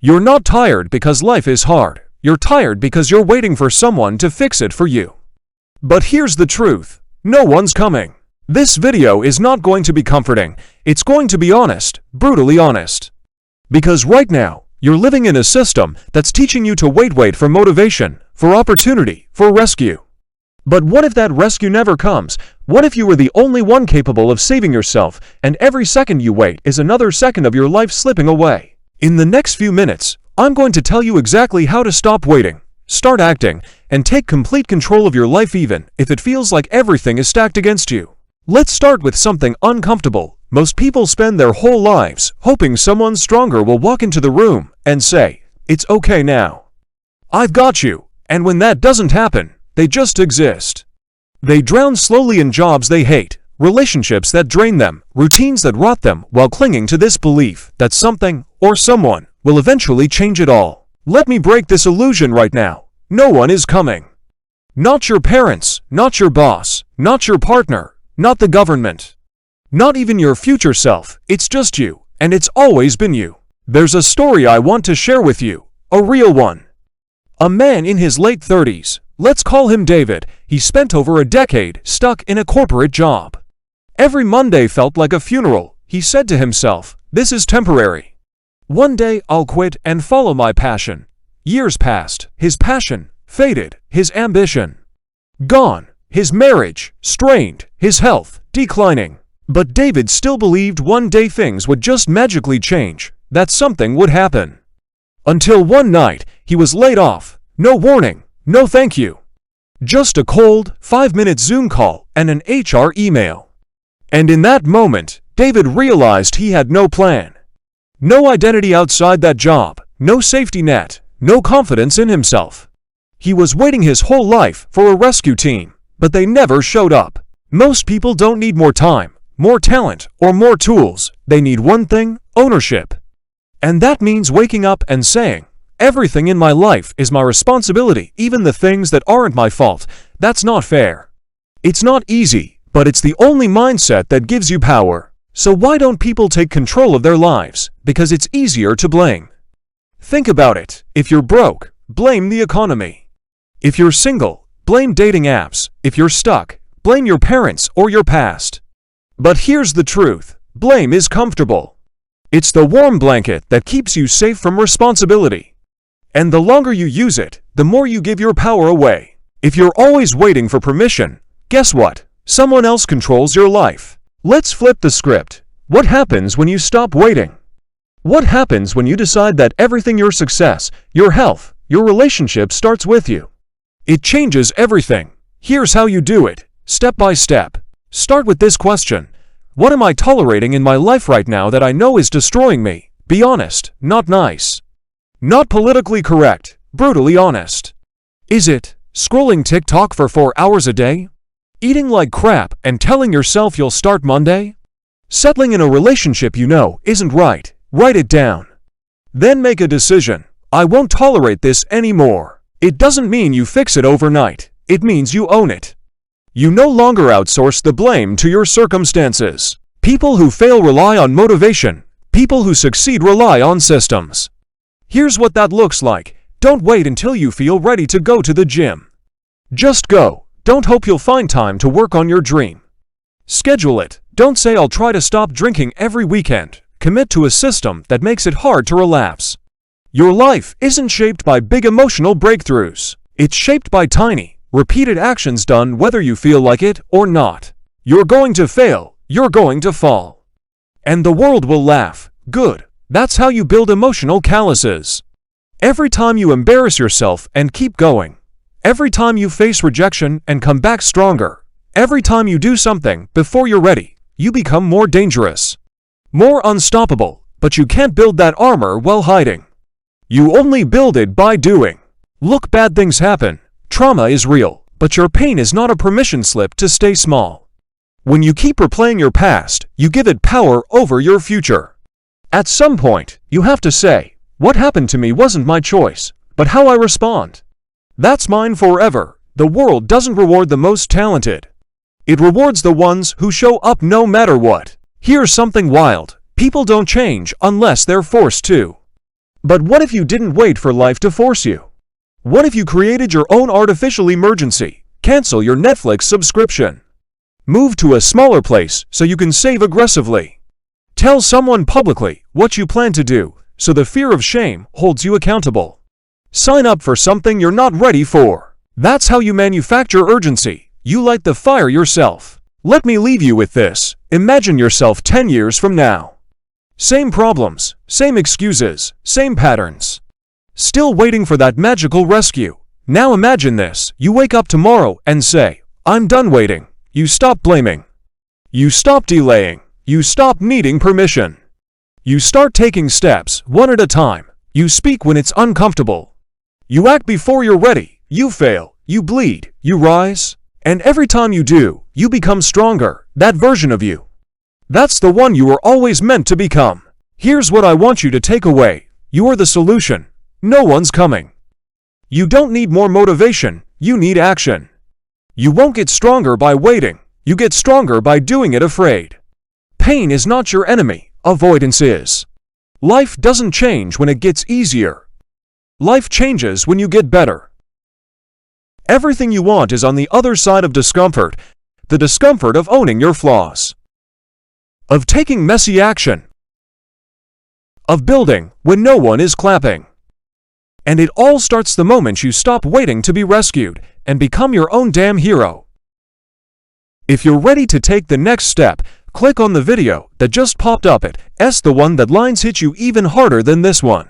You're not tired because life is hard. You're tired because you're waiting for someone to fix it for you. But here's the truth. No one's coming. This video is not going to be comforting. It's going to be honest, brutally honest. Because right now, you're living in a system that's teaching you to wait for motivation, for opportunity, for rescue. But what if that rescue never comes? What if you were the only one capable of saving yourself, and every second you wait is another second of your life slipping away? In the next few minutes, I'm going to tell you exactly how to stop waiting, start acting, and take complete control of your life even if it feels like everything is stacked against you. Let's start with something uncomfortable. Most people spend their whole lives hoping someone stronger will walk into the room and say, "It's okay now. I've got you." And when that doesn't happen, they just exist. They drown slowly in jobs they hate, relationships that drain them, routines that rot them, while clinging to this belief that something or someone will eventually change it all. Let me break this illusion right now. No one is coming. Not your parents, not your boss, not your partner, not the government, not even your future self. It's just you, and it's always been you. There's a story I want to share with you, a real one. A man in his late 30s, let's call him David. He spent over a decade stuck in a corporate job. Every Monday felt like a funeral. He said to himself, "This is temporary. One day I'll quit and follow my passion." Years passed. His passion faded. His ambition gone. His marriage strained. His health declining. But David still believed one day things would just magically change, that something would happen. Until one night, he was laid off. No warning, no thank you. Just a cold, 5-minute Zoom call and an HR email. And in that moment, David realized he had no plan. No identity outside that job, no safety net, no confidence in himself. He was waiting his whole life for a rescue team, but they never showed up. Most people don't need more time, more talent, or more tools. They need one thing: ownership. And that means waking up and saying, "Everything in my life is my responsibility, even the things that aren't my fault." That's not fair. It's not easy, but it's the only mindset that gives you power. So why don't people take control of their lives? Because it's easier to blame. Think about it. If you're broke, blame the economy. If you're single, blame dating apps. If you're stuck, blame your parents or your past. But here's the truth. Blame is comfortable. It's the warm blanket that keeps you safe from responsibility. And the longer you use it, the more you give your power away. If you're always waiting for permission, guess what? Someone else controls your life. Let's flip the script. What happens when you stop waiting? What happens when you decide that everything, your success, your health, your relationship starts with you? It changes everything. Here's how you do it, step by step. Start with this question. What am I tolerating in my life right now that I know is destroying me? Be honest, not nice. Not politically correct, brutally honest. Is it scrolling TikTok for 4 hours a day? Eating like crap and telling yourself you'll start Monday? Settling in a relationship you know isn't right? Write it down. Then make a decision. I won't tolerate this anymore. It doesn't mean you fix it overnight. It means you own it. You no longer outsource the blame to your circumstances. People who fail rely on motivation. People who succeed rely on systems. Here's what that looks like. Don't wait until you feel ready to go to the gym. Just go. Don't hope you'll find time to work on your dream. Schedule it. Don't say, "I'll try to stop drinking every weekend." Commit to a system that makes it hard to relapse. Your life isn't shaped by big emotional breakthroughs. It's shaped by tiny, repeated actions done whether you feel like it or not. You're going to fail. You're going to fall. And the world will laugh. Good. That's how you build emotional calluses. Every time you embarrass yourself and keep going. Every time you face rejection and come back stronger. Every time you do something before you're ready, you become more dangerous. More unstoppable, but you can't build that armor while hiding. You only build it by doing. Look, bad things happen. Trauma is real, but your pain is not a permission slip to stay small. When you keep replaying your past, you give it power over your future. At some point, you have to say, "What happened to me wasn't my choice, but how I respond. That's mine forever." The world doesn't reward the most talented. It rewards the ones who show up no matter what. Here's something wild. People don't change unless they're forced to. But what if you didn't wait for life to force you? What if you created your own artificial emergency? Cancel your Netflix subscription. Move to a smaller place so you can save aggressively. Tell someone publicly what you plan to do so the fear of shame holds you accountable. Sign up for something you're not ready for. That's how you manufacture urgency. You light the fire yourself. Let me leave you with this. Imagine yourself 10 years from now. Same problems, same excuses, same patterns. Still waiting for that magical rescue. Now imagine this. You wake up tomorrow and say, I'm done waiting. You stop blaming. You stop delaying. You stop needing permission. You start taking steps one at a time. You speak when it's uncomfortable. You act before you're ready. You fail. You bleed. You rise. And every time you do, you become stronger. That version of you. That's the one you were always meant to become. Here's what I want you to take away. You're the solution. No one's coming. You don't need more motivation. You need action. You won't get stronger by waiting. You get stronger by doing it afraid. Pain is not your enemy. Avoidance is. Life doesn't change when it gets easier. Life changes when you get better. Everything you want is on the other side of discomfort. The discomfort of owning your flaws. Of taking messy action. Of building when no one is clapping. And it all starts the moment you stop waiting to be rescued and become your own damn hero. If you're ready to take the next step, click on the video that just popped up. It's the one that lines hit you even harder than this one.